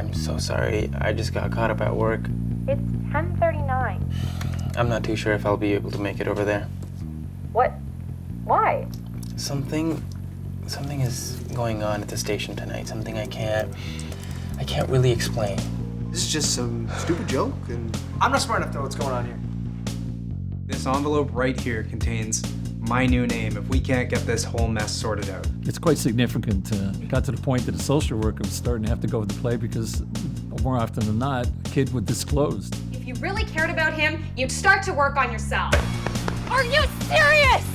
I'm so sorry. I just got caught up at work. It's 10:39. I'm not too sure if I'll be able to make it over there. What? Why? Something is going on at the station tonight. Something I can't really explain. This is just some stupid joke, and I'm not smart enough to know what's going on here. This envelope right here contains my new name if we can't get this whole mess sorted out. It's quite significant. It got to the point that a social worker was starting to have to go with the play because more often than not, a kid would disclose. If you really cared about him, you'd start to work on yourself. Are you serious?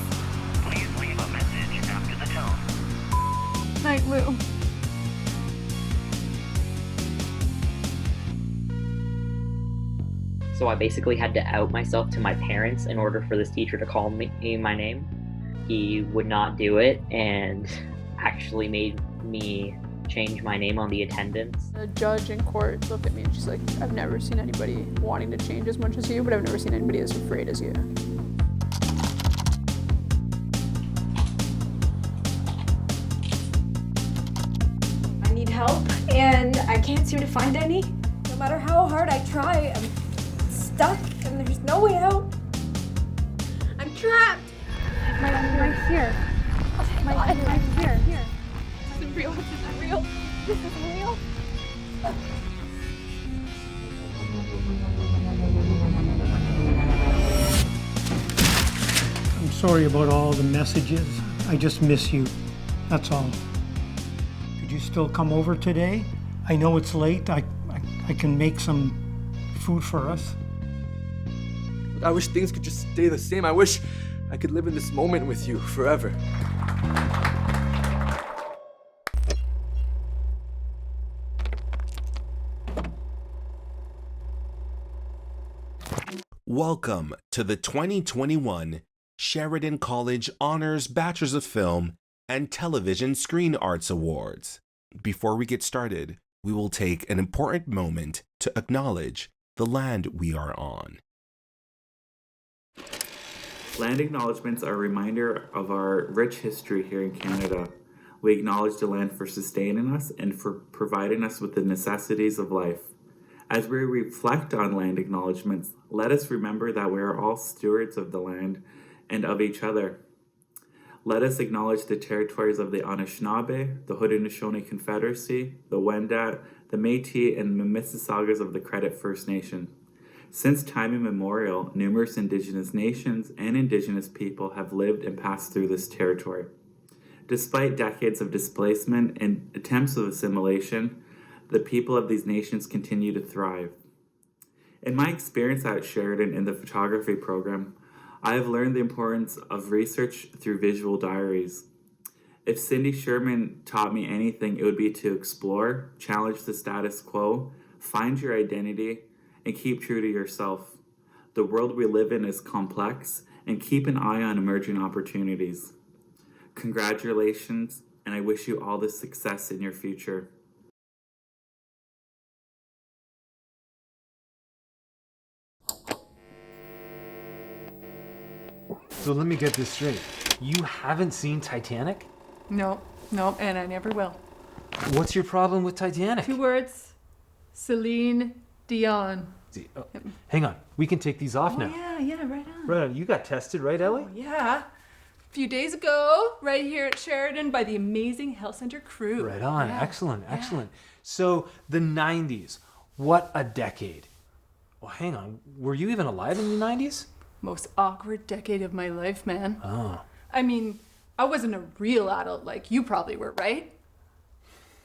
Please leave a message after the tone. Night, Lou. So I basically had to out myself to my parents in order for this teacher to call me my name. He would not do it and actually made me change my name on the attendance. The judge in court looked at me and she's like, I've never seen anybody wanting to change as much as you, but I've never seen anybody as afraid as you. I need help and I can't seem to find any. No matter how hard I try, I'm stuck and there's no way out. I'm trapped. Right here. Right here. This isn't real. This isn't real. This isn't real. I'm sorry about all the messages. I just miss you. That's all. Could you still come over today? I know it's late. I can make some food for us. I wish things could just stay the same. I wish I could live in this moment with you forever. Welcome to the 2021 Sheridan College Honors Bachelors of Film and Television Screen Arts Awards. Before we get started, we will take an important moment to acknowledge the land we are on. Land acknowledgements are a reminder of our rich history here in Canada. We acknowledge the land for sustaining us and for providing us with the necessities of life. As we reflect on land acknowledgements, let us remember that we are all stewards of the land and of each other. Let us acknowledge the territories of the Anishinaabe, the Haudenosaunee Confederacy, the Wendat, the Métis, and the Mississaugas of the Credit First Nation. Since time immemorial, numerous Indigenous nations and Indigenous people have lived and passed through this territory. Despite decades of displacement and attempts of assimilation, the people of these nations continue to thrive. In my experience at Sheridan in the photography program, I have learned the importance of research through visual diaries. If Cindy Sherman taught me anything, it would be to explore, challenge the status quo, find your identity, and keep true to yourself. The world we live in is complex, and keep an eye on emerging opportunities. Congratulations, and I wish you all the success in your future. So let me get this straight. You haven't seen Titanic? No, and I never will. What's your problem with Titanic? 2 words. Celine Dion. Hang on. We can take these off now. Yeah, right on. Right on. You got tested, right, Ellie? Oh, yeah. A few days ago, right here at Sheridan by the amazing Health Center crew. Right on. Yeah. Excellent. So the 90s. What a decade. Well, hang on. Were you even alive in the 90s? Most awkward decade of my life, man. Oh. I mean, I wasn't a real adult like you probably were, right?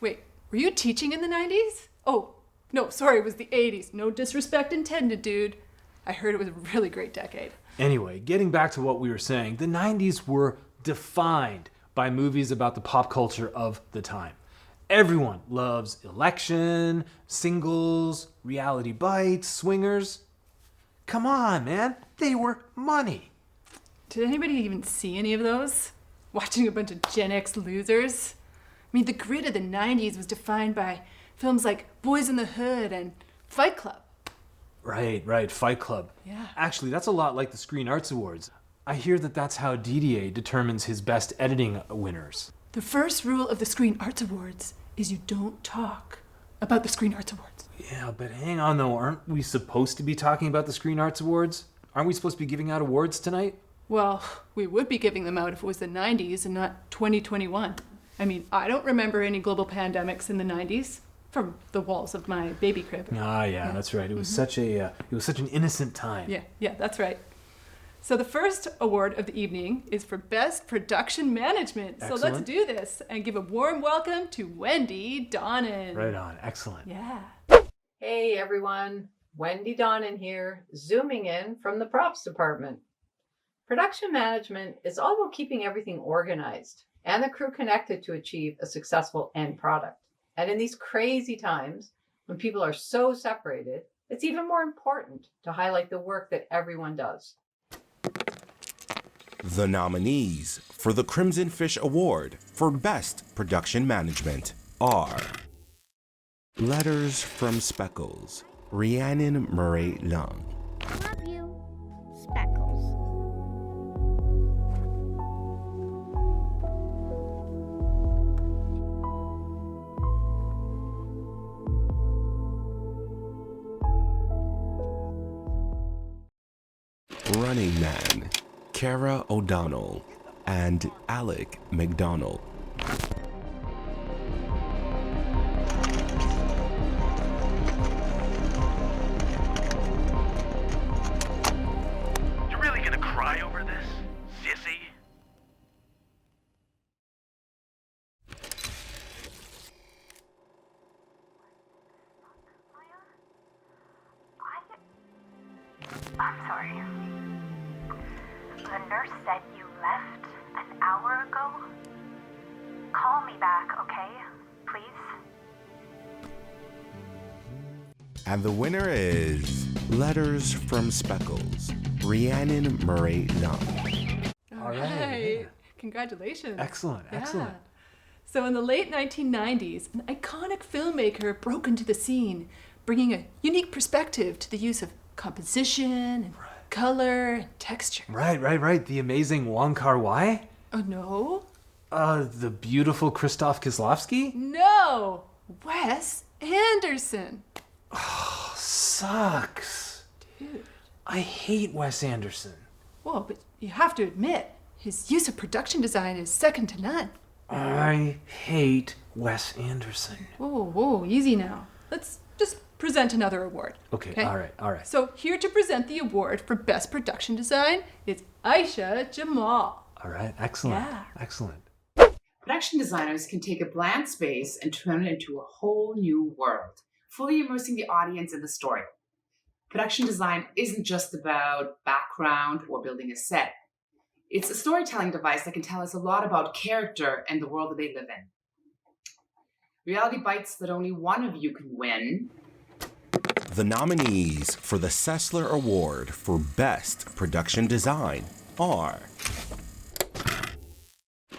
Wait, were you teaching in the 90s? Oh, no, sorry, it was the 80s. No disrespect intended, dude. I heard it was a really great decade. Anyway, getting back to what we were saying, the 90s were defined by movies about the pop culture of the time. Everyone loves Election, Singles, Reality Bites, Swingers. Come on, man. They were money. Did anybody even see any of those? Watching a bunch of Gen X losers? I mean, the grid of the 90s was defined by films like Boys in the Hood and Fight Club. Right, Fight Club. Yeah. Actually, that's a lot like the Screen Arts Awards. I hear that that's how Didier determines his best editing winners. The first rule of the Screen Arts Awards is you don't talk. about the Screen Arts Awards. Yeah, but hang on though, aren't we supposed to be talking about the Screen Arts Awards? Aren't we supposed to be giving out awards tonight? Well, we would be giving them out if it was the 90s and not 2021. I mean, I don't remember any global pandemics in the 90s from the walls of my baby crib. Ah, yeah, that's right. It was such an innocent time. Yeah, that's right. So the first award of the evening is for Best Production Management. Excellent. So let's do this and give a warm welcome to Wendy Donnan. Right on. Excellent. Yeah. Hey everyone, Wendy Donnan here, zooming in from the props department. Production management is all about keeping everything organized and the crew connected to achieve a successful end product. And in these crazy times, when people are so separated, it's even more important to highlight the work that everyone does. The nominees for the Crimson Fish Award for Best Production Management are Letters from Speckles, Rhiannon Murray Lung. Love you, Speckles. Running Man, Cara O'Donnell and Alec McDonald. You really gonna cry over this, sissy? I'm sorry. The nurse said you left an hour ago. Call me back, okay? Please? And the winner is Letters from Speckles, Rhiannon Murray Lung. All right. Congratulations. Excellent, Yeah. excellent. So in the late 1990s, an iconic filmmaker broke into the scene, bringing a unique perspective to the use of composition and color and texture. Right. The amazing Wong Kar-wai? Oh, no? The beautiful Krzysztof Kieslowski? No! Wes Anderson. Oh, sucks. Dude. I hate Wes Anderson. Whoa, but you have to admit, his use of production design is second to none. I hate Wes Anderson. Whoa, easy now. Let's just present another award. Okay, all right. So here to present the award for Best Production Design is Aisha Jamal. All right, excellent. Yeah. Excellent. Production designers can take a bland space and turn it into a whole new world, fully immersing the audience in the story. Production design isn't just about background or building a set. It's a storytelling device that can tell us a lot about character and the world that they live in. Reality bites that only one of you can win. The nominees for the Sessler Award for Best Production Design are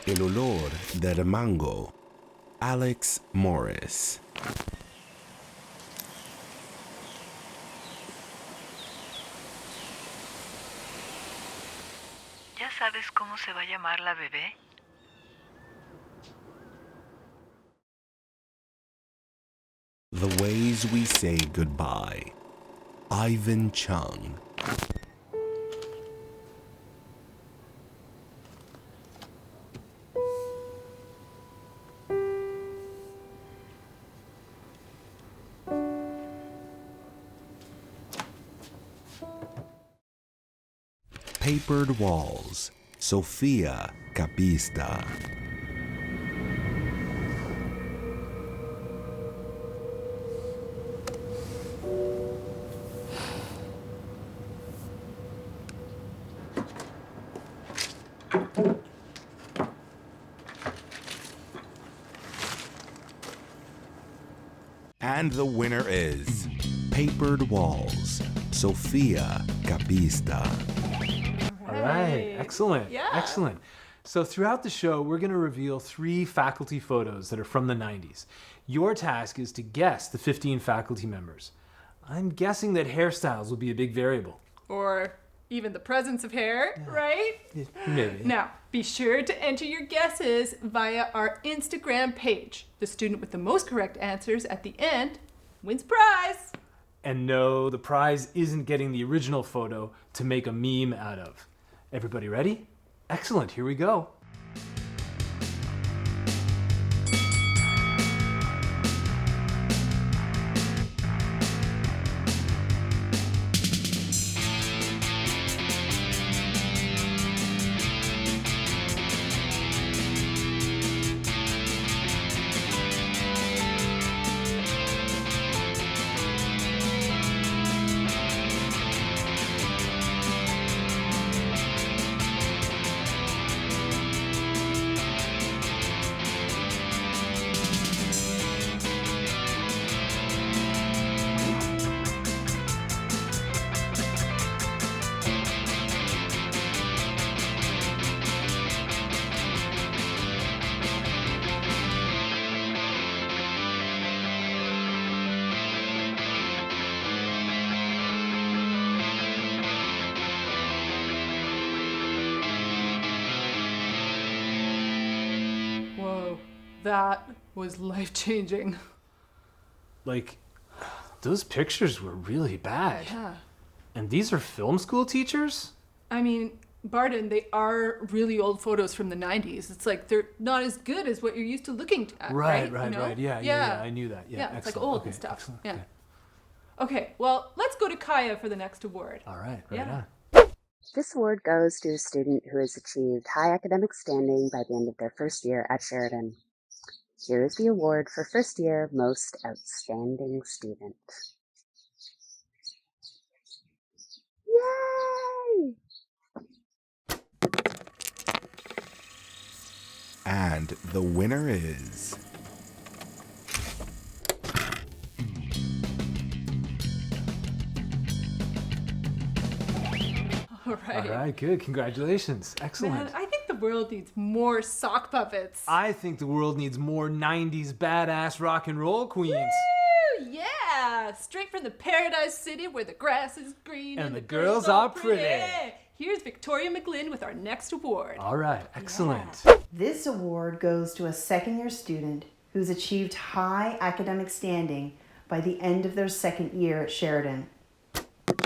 El Olor del Mango, Alex Morris. ¿Ya sabes cómo se va a llamar la bebé? The Ways We Say Goodbye, Ivan Chung. Papered Walls, Sofia Capista. And the winner is Papered Walls, Sofia Capista. All right, excellent. Yeah. Excellent. So throughout the show, we're going to reveal 3 faculty photos that are from the 90s. Your task is to guess the 15 faculty members. I'm guessing that hairstyles will be a big variable. Or even the presence of hair, right? Maybe. Now, be sure to enter your guesses via our Instagram page. The student with the most correct answers at the end wins prize. And no, the prize isn't getting the original photo to make a meme out of. Everybody ready? Excellent, here we go. Whoa, that was life-changing. Like, those pictures were really bad. Yeah. And these are film school teachers? I mean, Barden, they are really old photos from the 90s. It's like they're not as good as what you're used to looking at, right? Right, You know? right. Yeah, I knew that. Yeah, it's like excellent. old Okay, and stuff. excellent. Yeah. Okay. Okay, well, let's go to Kaya for the next award. All right, Yeah. on. This award goes to a student who has achieved high academic standing by the end of their first year at Sheridan. Here is the award for first year Most Outstanding Student. Yay! And the winner is... All right. All right, good. Congratulations. Excellent. Man, I think the world needs more sock puppets. I think the world needs more 90s badass rock and roll queens. Woo, yeah! Straight from the Paradise City where the grass is green And the girls are pretty. Here's Victoria McGlynn with our next award. All right, excellent. This award goes to a second-year student who's achieved high academic standing by the end of their second year at Sheridan.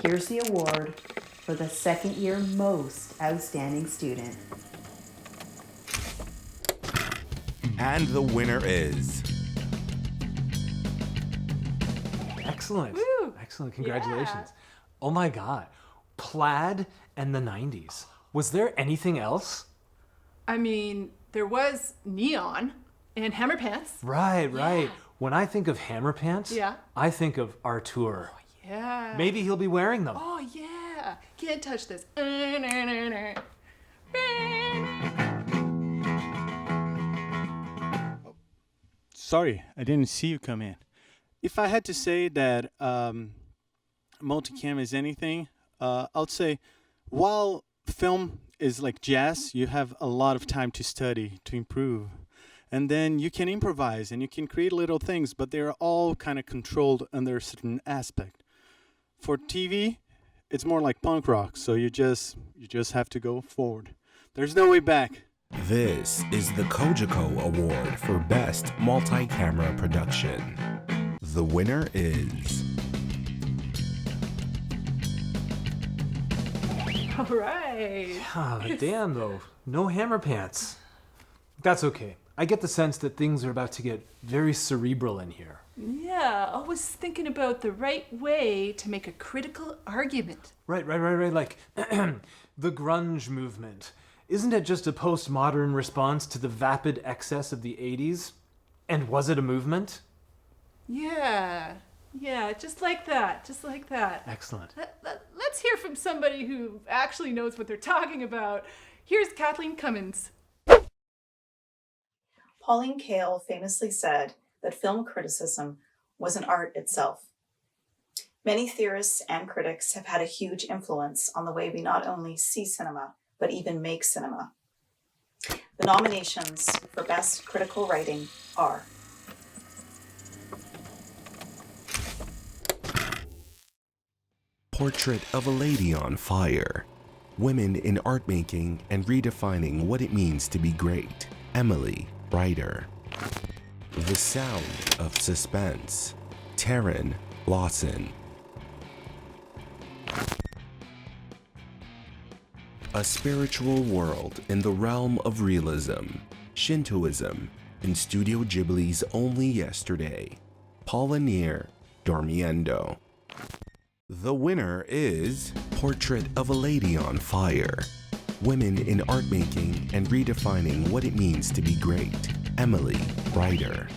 Here's the award for the second-year Most Outstanding Student. And the winner is... Excellent. Woo. Excellent. Congratulations. Oh my God. Plaid and the 90s. Was there anything else? I mean, there was neon and hammer pants. Right. When I think of hammer pants, Yeah. I think of Artur. Yeah. Maybe he'll be wearing them. Oh, yeah. Can't touch this. Sorry, I didn't see you come in. If I had to say that multicam is anything, I'd say while film is like jazz, you have a lot of time to study, to improve. And then you can improvise and you can create little things, but they're all kind of controlled under a certain aspect. For TV, it's more like punk rock, so you just have to go forward. There's no way back. This is the Kojiko Award for Best Multi-Camera Production. The winner is... All right. Damn, though. No hammer pants. That's okay. I get the sense that things are about to get very cerebral in here. Yeah, always thinking about the right way to make a critical argument. Right. Like, the grunge movement. Isn't it just a postmodern response to the vapid excess of the 80s? And was it a movement? Yeah, just like that. Excellent. Let's hear from somebody who actually knows what they're talking about. Here's Kathleen Cummins. Pauline Kael famously said that film criticism was an art itself. Many theorists and critics have had a huge influence on the way we not only see cinema, but even make cinema. The nominations for Best Critical Writing are Portrait of a Lady on Fire, Women in Art Making and Redefining What It Means to Be Great, Emily Ryder. The Sound of Suspense, Taryn Lawson. A Spiritual World in the Realm of Realism, Shintoism, in Studio Ghibli's Only Yesterday, Paulinier Dormiendo. The winner is Portrait of a Lady on Fire, Women in Art Making and Redefining What It Means to Be Great, Emily Ryder.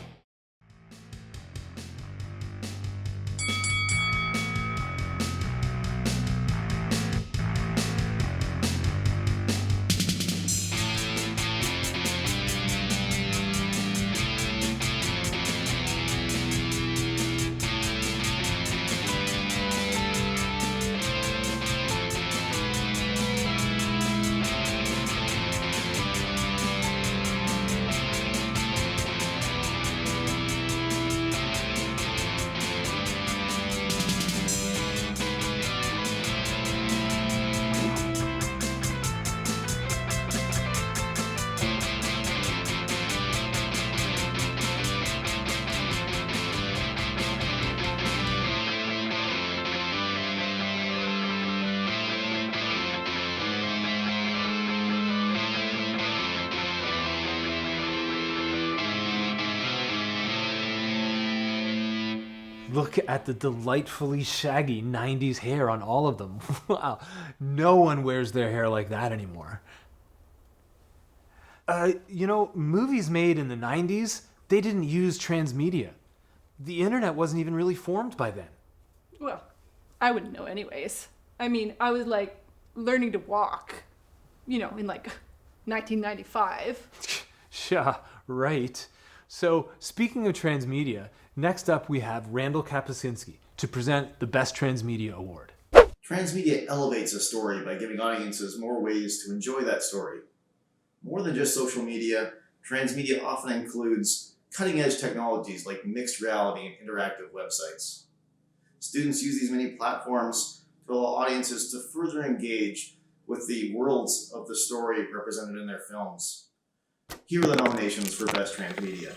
Look at the delightfully shaggy 90s hair on all of them. Wow, no one wears their hair like that anymore. Movies made in the 90s, they didn't use transmedia. The internet wasn't even really formed by then. Well, I wouldn't know anyways. I mean, I was like learning to walk, in like 1995. Yeah, right. So, speaking of transmedia, next up we have Randall Kapuscinski to present the Best Transmedia Award. Transmedia elevates a story by giving audiences more ways to enjoy that story. More than just social media, transmedia often includes cutting-edge technologies like mixed reality and interactive websites. Students use these many platforms to allow audiences to further engage with the worlds of the story represented in their films. Here are the nominations for Best Transmedia.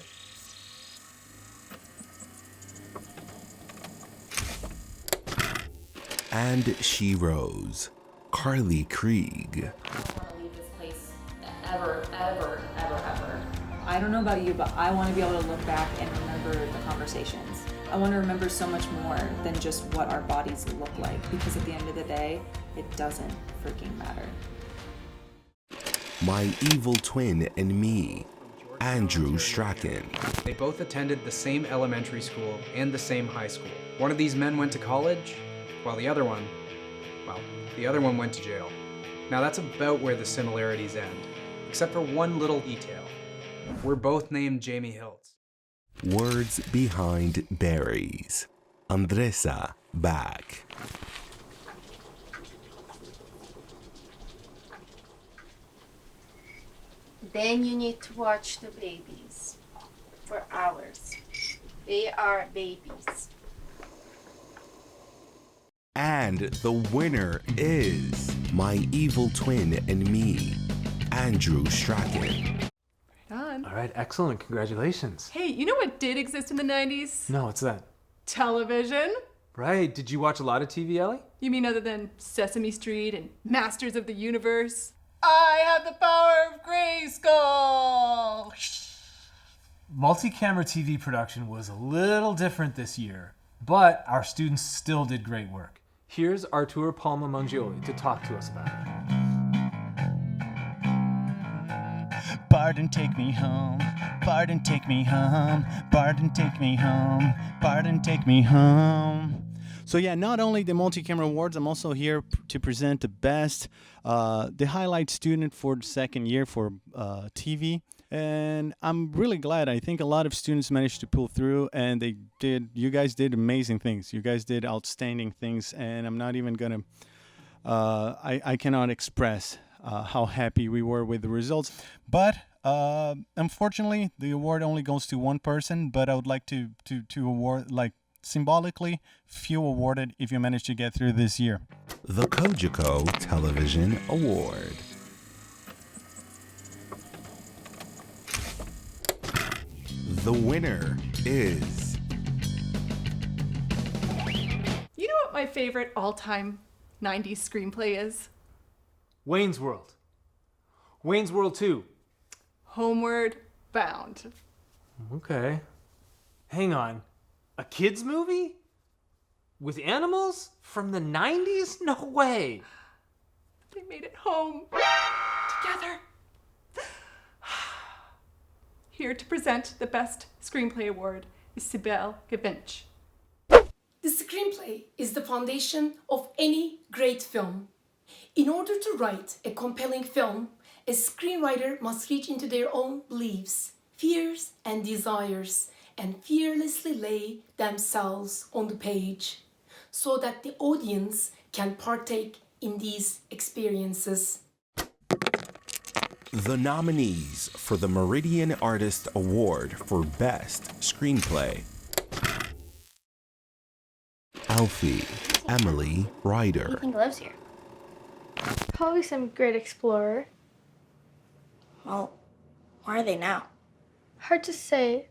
And She Rose, Carly Krieg. I don't want to leave this place ever, ever, ever, ever. I don't know about you, but I want to be able to look back and remember the conversations. I want to remember so much more than just what our bodies look like, because at the end of the day, it doesn't freaking matter. My Evil Twin and Me, Andrew Strachan. They both attended the same elementary school and the same high school. One of these men went to college, while the other one went to jail. Now that's about where the similarities end, except for one little detail. We're both named Jamie Hiltz. Words Behind Berries, Andressa Bach. Then you need to watch the babies for hours. They are babies. And the winner is My Evil Twin and Me, Andrew Strachan. Done. All right, excellent. Congratulations. Hey, you know what did exist in the 90s? No, what's that? Television. Right. Did you watch a lot of TV, Ellie? You mean other than Sesame Street and Masters of the Universe? I have the power of Grayskull! Multi-camera TV production was a little different this year, but our students still did great work. Here's Artur Palma Mangioli to talk to us about it. Barton, take me home. Barton, take me home. Barton, take me home. Barton, take me home. So yeah, not only the multi-camera awards, I'm also here to present the best, the highlight student for the second year for TV. And I'm really glad. I think a lot of students managed to pull through, and you guys did amazing things. You guys did outstanding things, and I'm not even gonna, I cannot express how happy we were with the results. But unfortunately, the award only goes to one person, but I would like to award, like, symbolically, few awarded if you managed to get through this year. the Kojiko Television Award. The winner is... You know what my favorite all-time 90s screenplay is? Wayne's World. Wayne's World 2. Homeward Bound. Okay. Hang on. A kids movie? With animals? From the 90s? No way. They made it home. Together. Here to present the Best Screenplay Award is Sibel Gavinch. The screenplay is the foundation of any great film. In order to write a compelling film, a screenwriter must reach into their own beliefs, fears, and desires, and fearlessly lay themselves on the page, so that the audience can partake in these experiences. The nominees for the Meridian Artist Award for Best Screenplay: Alfie Emily Who Ryder, do you think lives here? Probably some great explorer. Well, where are they now? Hard to say.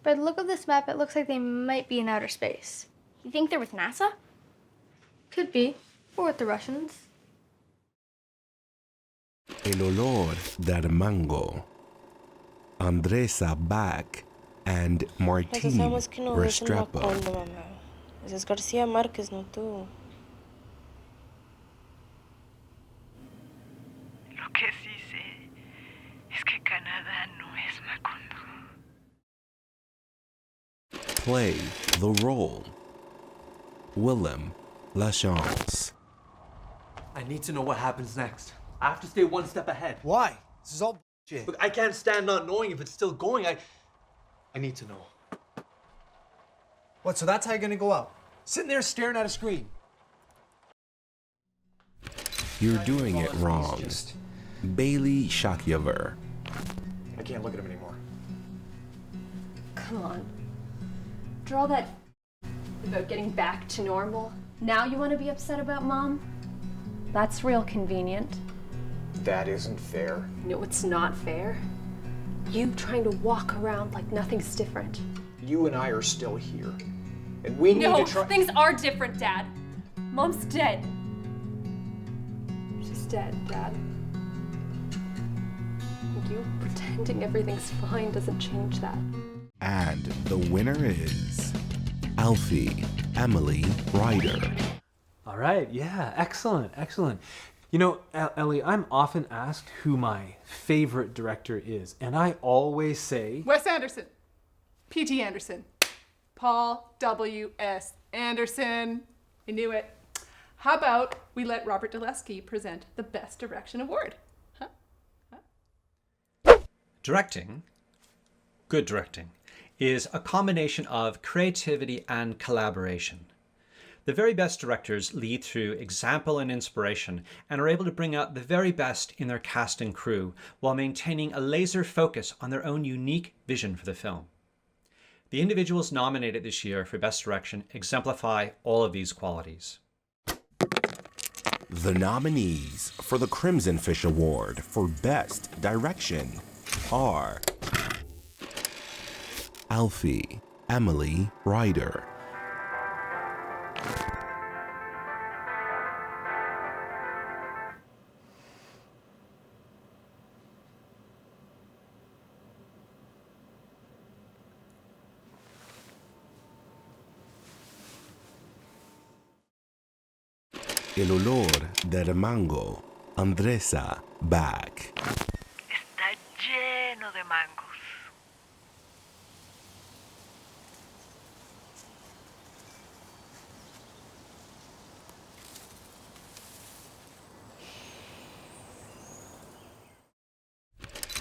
By the look of this map, it looks like they might be in outer space. You think they're with NASA? Could be. Or with the Russians. El Olor del Mango, Andresa Bach, and Martín Sabemos que no es un Restrepo. Macondo, mamá. Ese es García Márquez, no tú. Lo que sí sé es que Canadá no es Macondo. Play the role: Willem Lachance. I need to know what happens next. I have to stay one step ahead. Why? This is all bullshit. Look, I can't stand not knowing if it's still going. I need to know. What, so that's how you're gonna go out? Sitting there staring at a screen. You're doing it wrong. Bailey Shakyaver. I can't look at him anymore. Come on. After all that about getting back to normal, now you want to be upset about Mom? That's real convenient. That isn't fair. No, it's not fair. You trying to walk around like nothing's different. You and I are still here. And we need No, to try. things are different, Dad. Mom's dead. She's dead, Dad. And you pretending everything's fine doesn't change that. And the winner is Alfie Emily Ryder. All right, yeah, excellent, excellent. You know, Ellie, I'm often asked who my favorite director is, and I always say... Wes Anderson. P.T. Anderson. Paul W.S. Anderson. I knew it. How about we let Robert Dulesky present the Best Direction Award? Directing, good directing, is a combination of creativity and collaboration. The very best directors lead through example and inspiration and are able to bring out the very best in their cast and crew while maintaining a laser focus on their own unique vision for the film. The individuals nominated this year for Best Direction exemplify all of these qualities. The nominees for the Crimson Fish Award for Best Direction are Alfie Emily Ryder, El Olor del Mango, Andresa Bach, Está lleno de mangos.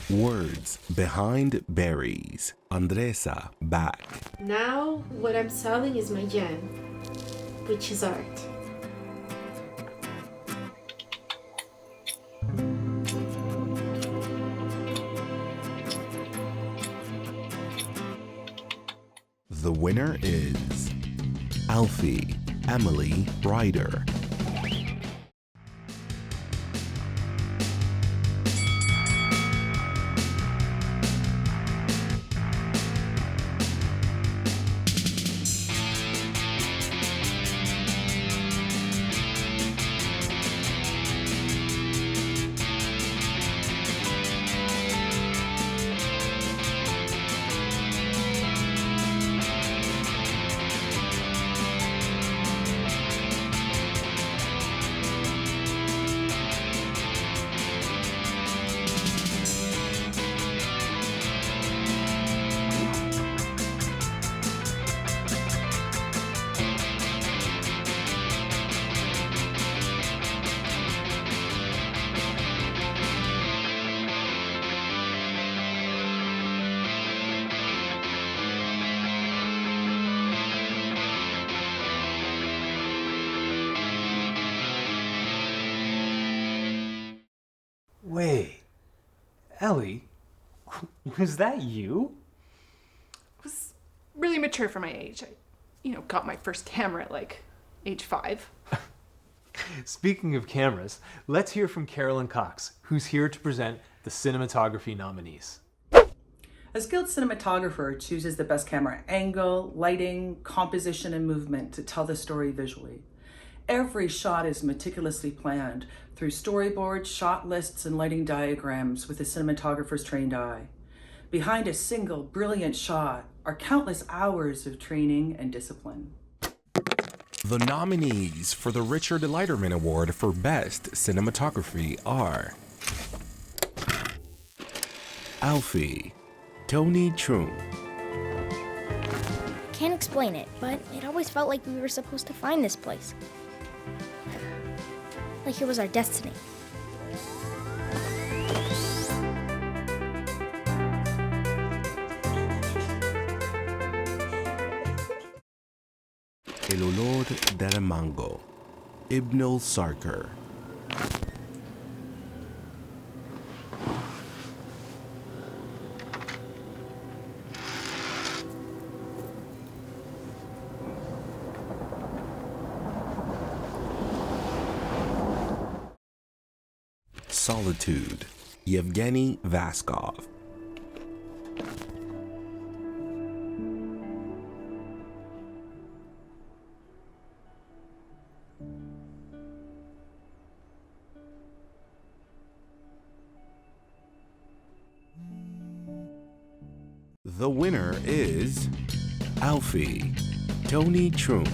Words Behind Berries, Andresa Bach, Now, what I'm selling is my gem, which is art. The winner is Alfie Emily Ryder. Wait, Ellie, was that you? It was really mature for my age. I got my first camera at like age 5. Speaking of cameras, let's hear from Carolyn Cox, who's here to present the cinematography nominees. A skilled cinematographer chooses the best camera angle, lighting, composition, and movement to tell the story visually. Every shot is meticulously planned through storyboards, shot lists, and lighting diagrams with a cinematographer's trained eye. Behind a single brilliant shot are countless hours of training and discipline. The nominees for the Richard Leiterman Award for Best Cinematography are Alfie, Tony Chung. Can't explain it, but it always felt like we were supposed to find this place. Like it was our destiny. El olor del mango, Ibnul Sarkar. Solitude, Yevgeny Vaskov. The winner is Alfie, Tony Chung.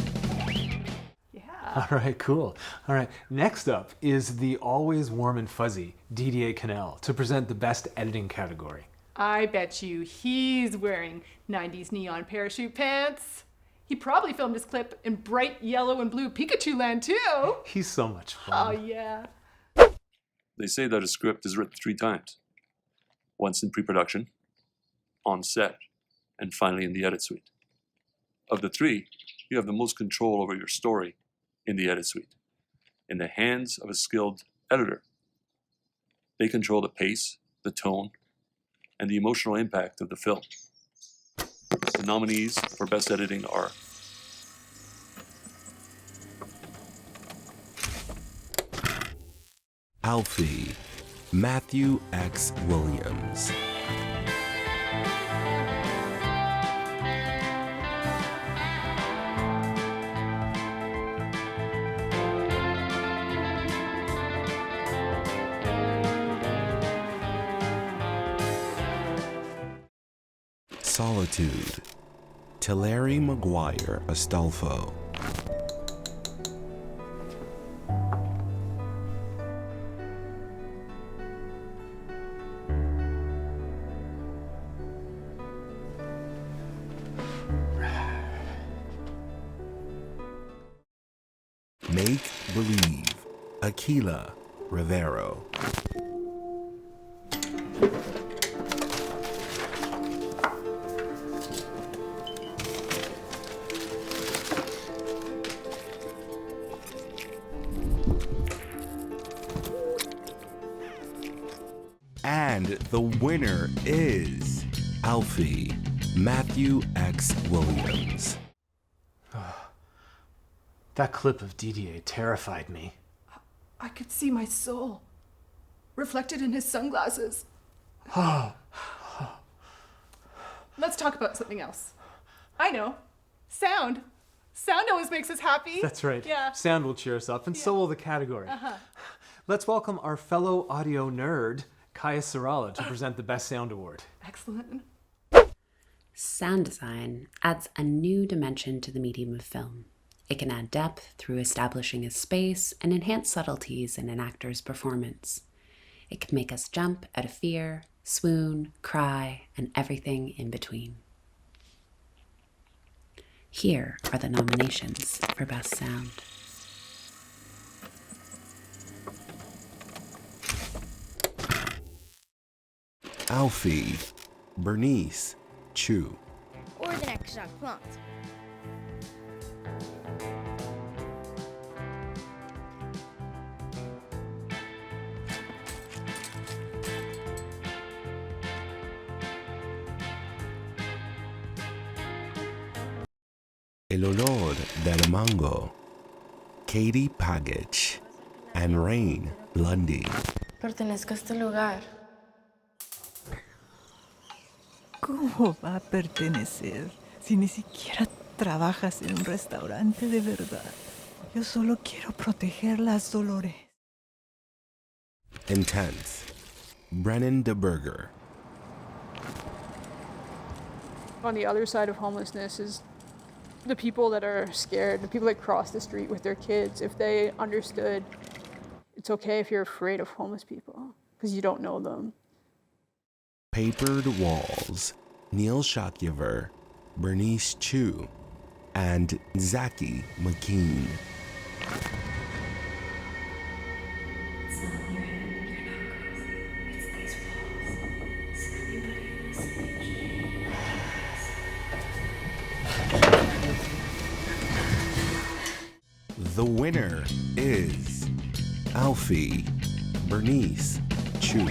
All right, cool. All right, next up is the always warm and fuzzy Didier Cannell to present the best editing category. I bet you he's wearing 90s neon parachute pants. He probably filmed his clip in bright yellow and blue Pikachu land too. He's so much fun. Oh yeah. They say that a script is written 3 times. Once in pre-production, on set, and finally in the edit suite. Of the 3, you have the most control over your story in the edit suite, in the hands of a skilled editor. They control the pace, the tone, and the emotional impact of the film. The nominees for Best Editing are Alfie, Matthew X. Williams. Solitude, Teleri Maguire Astolfo. Make Believe, Aquila Rivero. And the winner is Alfie, Matthew X. Williams. That clip of Didier terrified me. I could see my soul reflected in his sunglasses. Let's talk about something else. I know. Sound. Sound always makes us happy. That's right. Yeah. Sound will cheer us up, and so will the category. Uh-huh. Let's welcome our fellow audio nerd, Kaya Sarala, to present the Best Sound Award. Excellent. Sound design adds a new dimension to the medium of film. It can add depth through establishing a space and enhance subtleties in an actor's performance. It can make us jump out of fear, swoon, cry, and everything in between. Here are the nominations for Best Sound. Alfie, Bernice Chu. Or the next Jacques Plant. El Olor del Mango, Katie Paget, and Rain Lundy. Pertenezco a este lugar. ¿Cómo va a pertenecer si ni siquiera trabajas en un restaurante de verdad? Yo solo quiero proteger las Dolores. Intense, Brennan DeBurger. On the other side of homelessness is the people that are scared, the people that cross the street with their kids. If they understood it's okay if you're afraid of homeless people because you don't know them. Papered Walls, Neil Shakyaver, Bernice Chu, and Zaki McKean. The winner is Alfie Bernice Chu.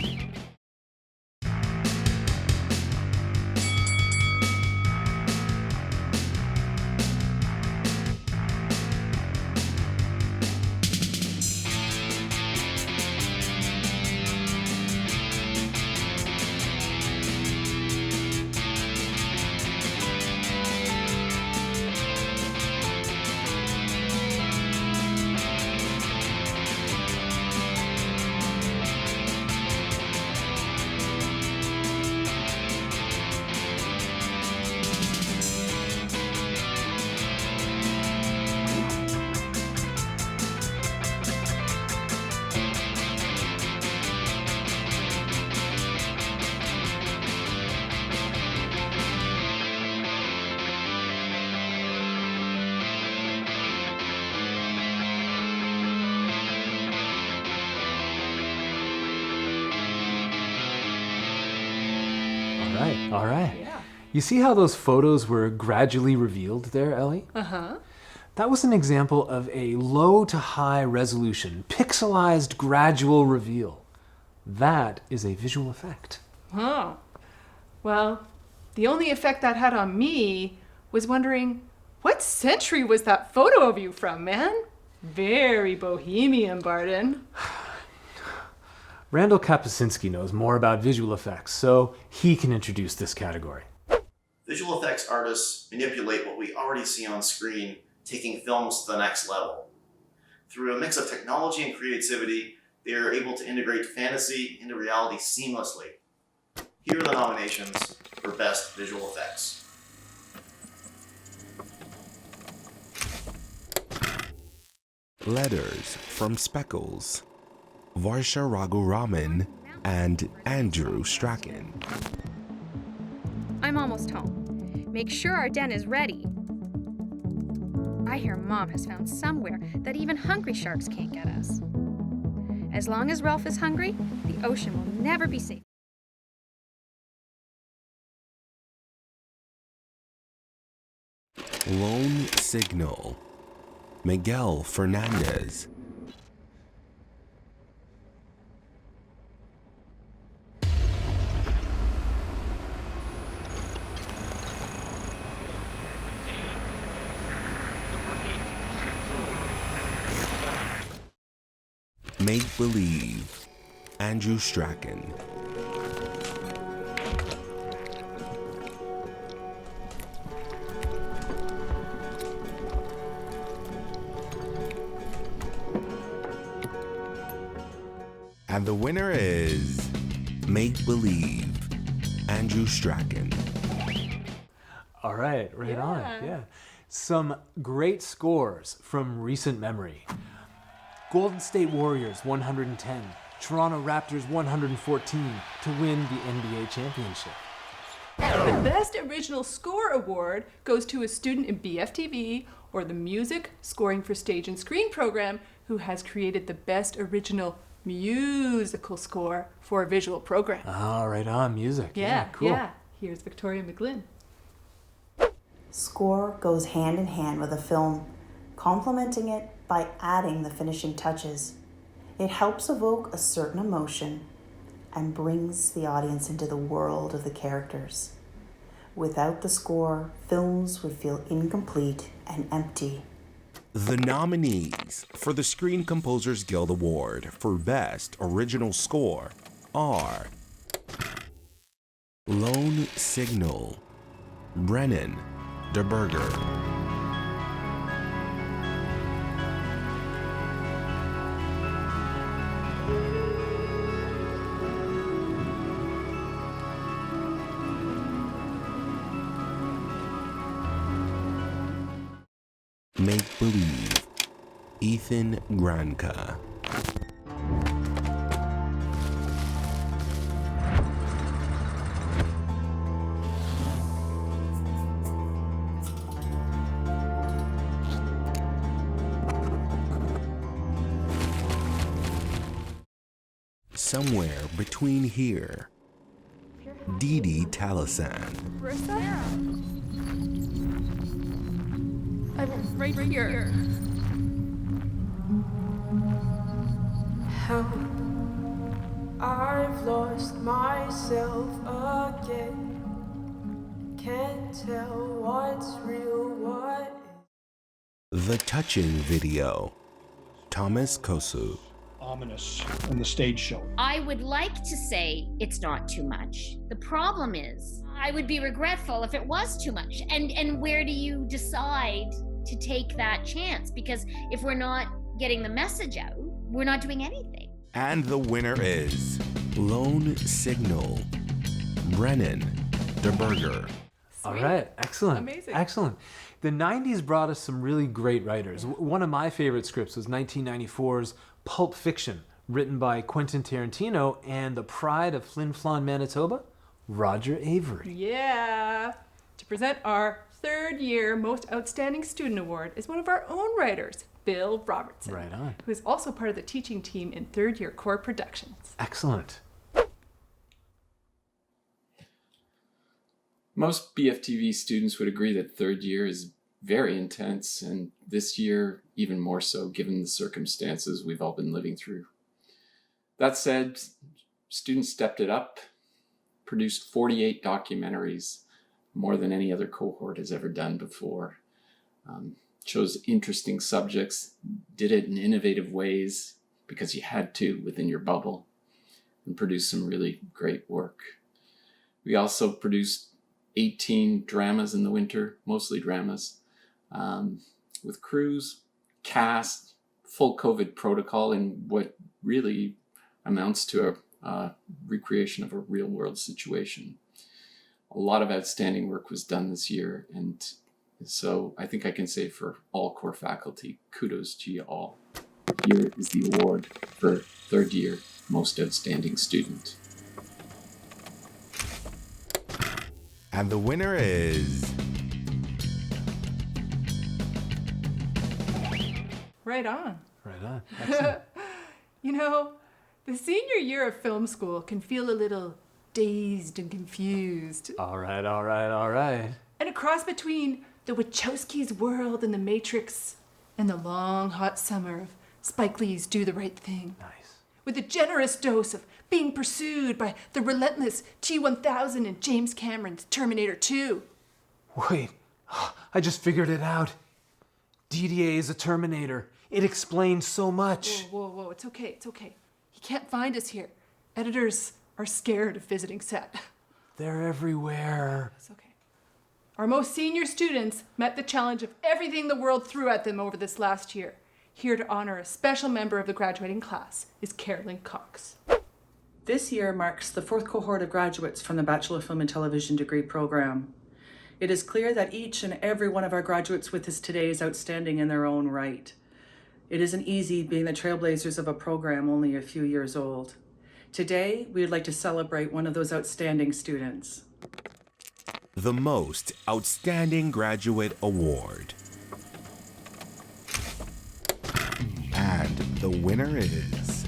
All right. Yeah. You see how those photos were gradually revealed there, Ellie? Uh-huh. That was an example of a low to high resolution, pixelized gradual reveal. That is a visual effect. Oh. Well, the only effect that had on me was wondering, what century was that photo of you from, man? Very bohemian, Barton. Randall Kapuscinski knows more about visual effects, so he can introduce this category. Visual effects artists manipulate what we already see on screen, taking films to the next level. Through a mix of technology and creativity, they are able to integrate fantasy into reality seamlessly. Here are the nominations for Best Visual Effects. Letters from Speckles, Varsha Raghuraman, and Andrew Strachan. I'm almost home. Make sure our den is ready. I hear Mom has found somewhere that even hungry sharks can't get us. As long as Ralph is hungry, the ocean will never be safe. Lone Signal, Miguel Fernandez. Make Believe, Andrew Strachan. And the winner is Make Believe, Andrew Strachan. All right, on. Yeah. Some great scores from recent memory. Golden State Warriors 110, Toronto Raptors 114 to win the NBA championship. The Best Original Score Award goes to a student in BFTV or the Music Scoring for Stage and Screen program who has created the Best Original Musical Score for a visual program. All right, on music. Yeah, cool. Yeah. Here's Victoria McGlynn. Score goes hand in hand with a film, complementing it by adding the finishing touches. It helps evoke a certain emotion and brings the audience into the world of the characters. Without the score, films would feel incomplete and empty. The nominees for the Screen Composers Guild Award for Best Original Score are Lone Signal, Brennan DeBurger. Make Believe, Ethan Granca. Somewhere Between Here, Dee Talasan. Marissa? I'm right here. Help, I've lost myself again. Can't tell what's real, what The Touching Video, Thomas Kosu. Ominous in the stage show. I would like to say it's not too much. The problem is, I would be regretful if it was too much. And where do you decide to take that chance? Because if we're not getting the message out, we're not doing anything. And the winner is Lone Signal, Brennan DeBurger. All right, excellent. Amazing. Excellent. The 90s brought us some really great writers. One of my favorite scripts was 1994's Pulp Fiction, written by Quentin Tarantino, and the pride of Flin Flon, Manitoba, Roger Avery. Yeah. To present our third year Most Outstanding Student Award is one of our own writers, Bill Robertson. Right on. Who is also part of the teaching team in third year core productions. Excellent. Most BFTV students would agree that third year is very intense, and this year even more so given the circumstances we've all been living through. That said, students stepped it up, produced 48 documentaries, more than any other cohort has ever done before. Chose interesting subjects, did it in innovative ways because you had to within your bubble, and produced some really great work. We also produced 18 dramas in the winter, mostly dramas, with crews, cast, full COVID protocol, in what really amounts to a recreation of a real world situation. A lot of outstanding work was done this year, and so I think I can say for all core faculty, kudos to you all. Here is the award for third year Most Outstanding Student. And the winner is Right on. Right on. Excellent. You know, the senior year of film school can feel a little dazed and confused. All right, all right, all right. And a cross between the Wachowskis' World and The Matrix and the long, hot summer of Spike Lee's Do the Right Thing. Nice. With a generous dose of being pursued by the relentless T-1000 and James Cameron's Terminator 2. Wait, I just figured it out. DDA is a Terminator. It explains so much. Whoa, whoa, whoa, it's okay, it's okay. He can't find us here. Editors are scared of visiting set. They're everywhere. It's okay. Our most senior students met the challenge of everything the world threw at them over this last year. Here to honor a special member of the graduating class is Carolyn Cox. This year marks the fourth cohort of graduates from the Bachelor of Film and Television degree program. It is clear that each and every one of our graduates with us today is outstanding in their own right. It isn't easy being the trailblazers of a program only a few years old. Today, we would like to celebrate one of those outstanding students. the Most Outstanding Graduate Award. And the winner is...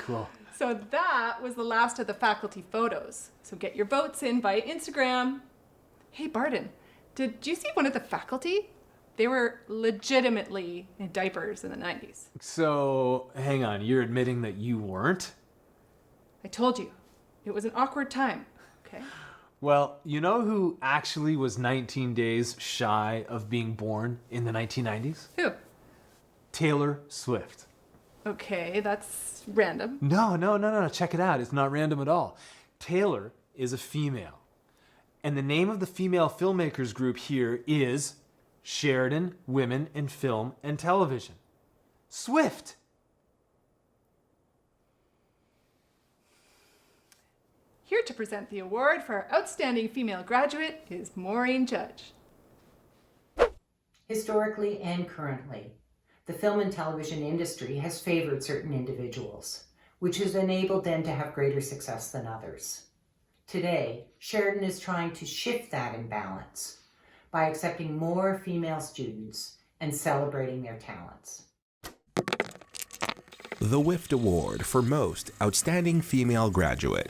cool. So that was the last of the faculty photos. So get your votes in via Instagram. Hey, Barden, did you see one of the faculty? They were legitimately in diapers in the 90s. So, hang on, you're admitting that you weren't? I told you, it was an awkward time, okay? Well, you know who actually was 19 days shy of being born in the 1990s? Who? Taylor Swift. Okay, that's random. No, check it out. It's not random at all. Taylor is a female. And the name of the female filmmakers group here is Sheridan Women in Film and Television. Swift! Here to present the award for our outstanding female graduate is Maureen Judge. Historically and currently, the film and television industry has favored certain individuals, which has enabled them to have greater success than others. Today, Sheridan is trying to shift that imbalance by accepting more female students and celebrating their talents. The WIFT Award for Most Outstanding Female Graduate.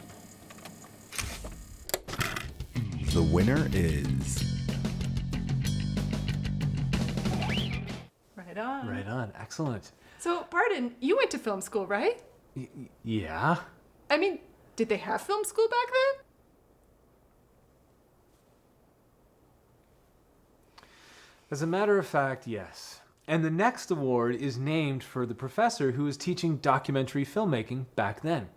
The winner is... Right on. Right on. Excellent. So, Barden, you went to film school, right? Yeah? I mean, did they have film school back then? As a matter of fact, yes. And the next award is named for the professor who was teaching documentary filmmaking back then.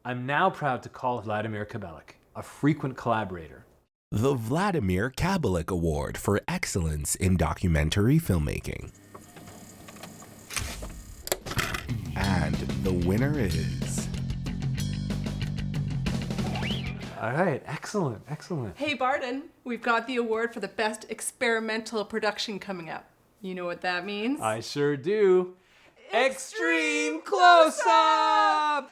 I'm now proud to call Vladimir Kabelik a frequent collaborator. The Vladimir Kabelik Award for Excellence in Documentary Filmmaking. And the winner is... All right, excellent. Hey, Barden, we've got the award for the best experimental production coming up. You know what that means? I sure do. Extreme close-up!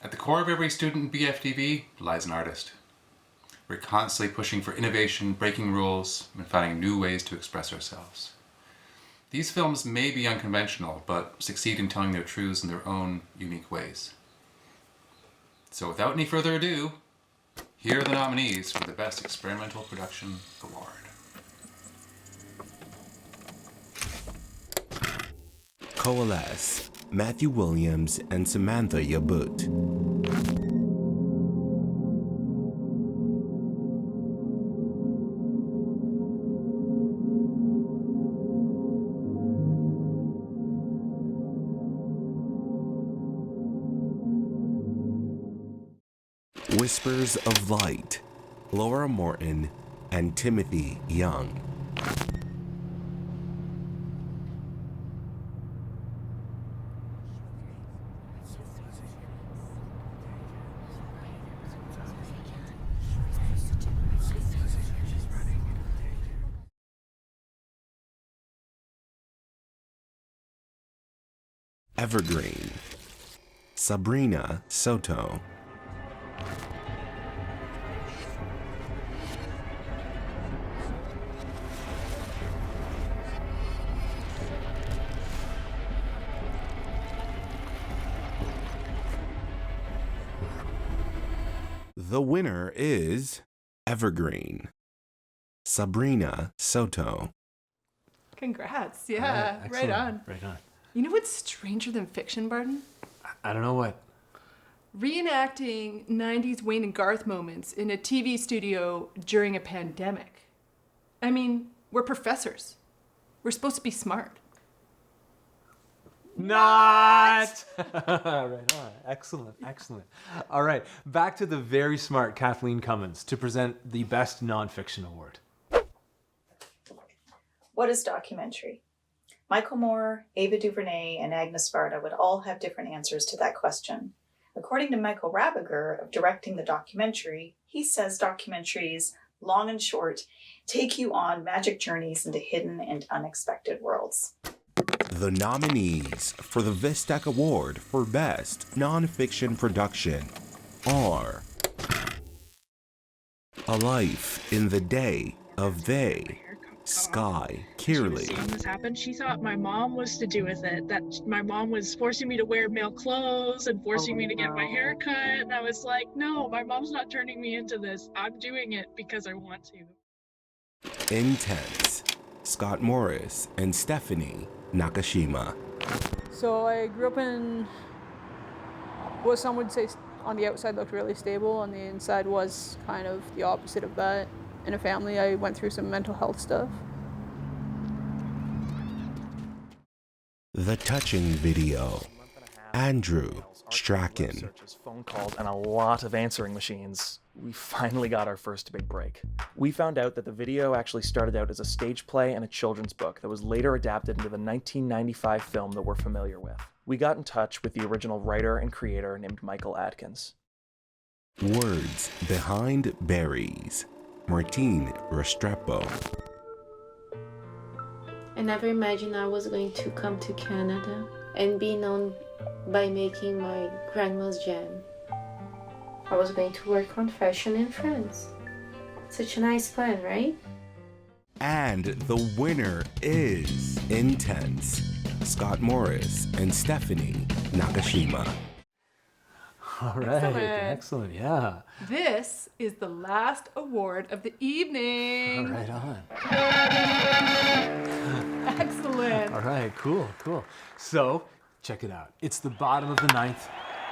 At the core of every student in BFDB lies an artist. We're constantly pushing for innovation, breaking rules, and finding new ways to express ourselves. These films may be unconventional, but succeed in telling their truths in their own unique ways. So without any further ado, here are the nominees for the Best Experimental Production Award. Coalesce, Matthew Williams and Samantha Yabut. Whispers of Light, Laura Morton and Timothy Young. Evergreen, Sabrina Soto. The winner is Evergreen, Sabrina Soto. Congrats. Yeah, right on. Right on. You know what's stranger than fiction, Barden? I don't know what. Reenacting 90s Wayne and Garth moments in a TV studio during a pandemic. I mean, we're professors. We're supposed to be smart. Not! Right on. Excellent. All right, back to the very smart Kathleen Cummins to present the Best Nonfiction Award. What is documentary? Michael Moore, Ava DuVernay, and Agnes Varda would all have different answers to that question. According to Michael Rabiger of Directing the Documentary, he says documentaries, long and short, take you on magic journeys into hidden and unexpected worlds. The nominees for the Vistac Award for Best Nonfiction Production are A Life in the Day of They, Sky She was Kearley. seeing this happen. She thought my mom was to do with it, that my mom was forcing me to wear male clothes and forcing me to get my hair cut. And I was like, no, my mom's not turning me into this. I'm doing it because I want to. Intense. Scott Morris and Stephanie Nakashima. So I grew up in what some would say on the outside looked really stable, on the inside was kind of the opposite of that. In a family, I went through some mental health stuff. The touching video. Andrew Strachan. Phone calls and a lot of answering machines. We finally got our first big break. We found out that the video actually started out as a stage play and a children's book that was later adapted into the 1995 film that we're familiar with. We got in touch with the original writer and creator named Michael Adkins. Words behind berries. Martine Restrepo. I never imagined I was going to come to Canada and be known by making my grandma's jam. I was going to work on fashion in France. Such a nice plan, right? And the winner is Intense. Scott Morris and Stephanie Nakashima. All right, excellent, yeah. This is the last award of the evening. Right on. Excellent. All right, cool. So, check it out. It's the bottom of the ninth.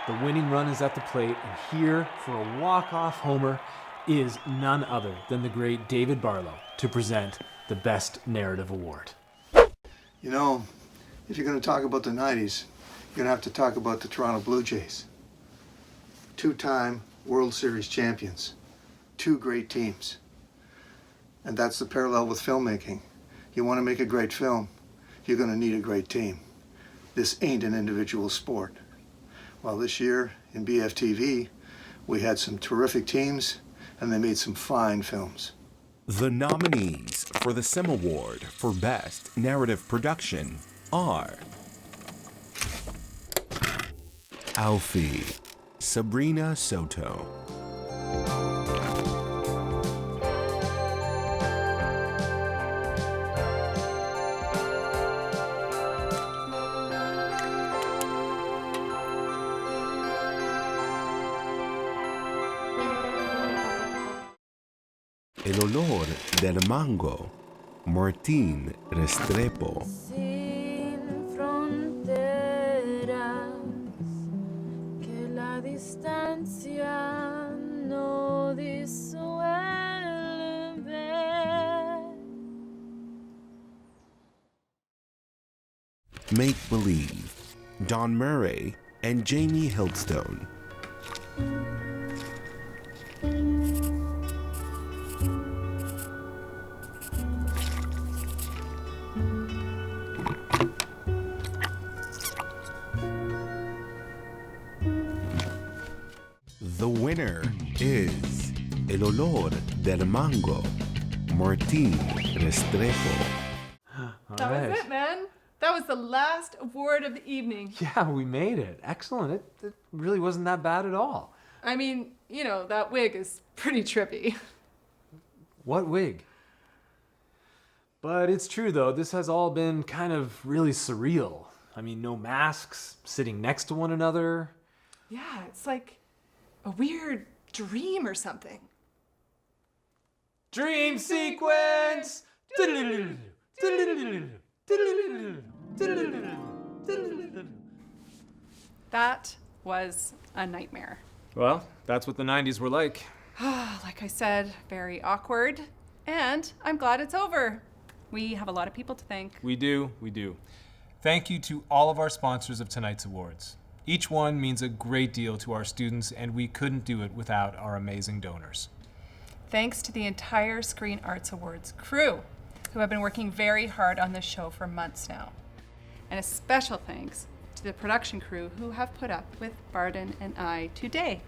The winning run is at the plate, and here for a walk-off homer is none other than the great David Barlow to present the Best Narrative Award. You know, if you're going to talk about the 90s, you're going to have to talk about the Toronto Blue Jays. Two-time World Series champions. Two great teams. And that's the parallel with filmmaking. You want to make a great film, you're going to need a great team. This ain't an individual sport. Well, this year in BFTV, we had some terrific teams, and they made some fine films. The nominees for the SIM Award for Best Narrative Production are Alfie, Sabrina Soto. El olor del mango, Martín Restrepo. Sin fronteras, que la distancia no disuelve. Make Believe, Don Murray and Jamie Hildstone. The winner is El olor del mango, Martín Restrepo. That was it, man. That was the last award of the evening. Yeah, we made it. Excellent. It really wasn't that bad at all. I mean, you know, that wig is pretty trippy. What wig? But it's true, though. This has all been kind of really surreal. I mean, no masks, sitting next to one another. Yeah, it's like a weird dream or something. Dream sequence! That was a nightmare. Well, that's what the 90s were like. Like I said, very awkward. And I'm glad it's over. We have a lot of people to thank. We do. Thank you to all of our sponsors of tonight's awards. Each one means a great deal to our students, and we couldn't do it without our amazing donors. Thanks to the entire Screen Arts Awards crew, who have been working very hard on this show for months now. And a special thanks to the production crew who have put up with Barden and I today.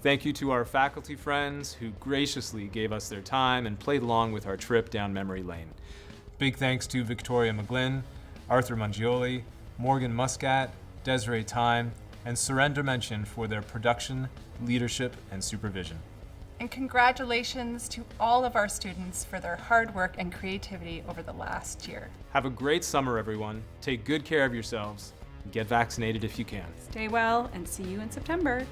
Thank you to our faculty friends who graciously gave us their time and played along with our trip down memory lane. Big thanks to Victoria McGlynn, Arthur Mangioli, Morgan Muscat, Desiree Time, and Surrender Mention for their production, leadership, and supervision. And congratulations to all of our students for their hard work and creativity over the last year. Have a great summer, everyone. Take good care of yourselves. Get vaccinated if you can. Stay well and see you in September.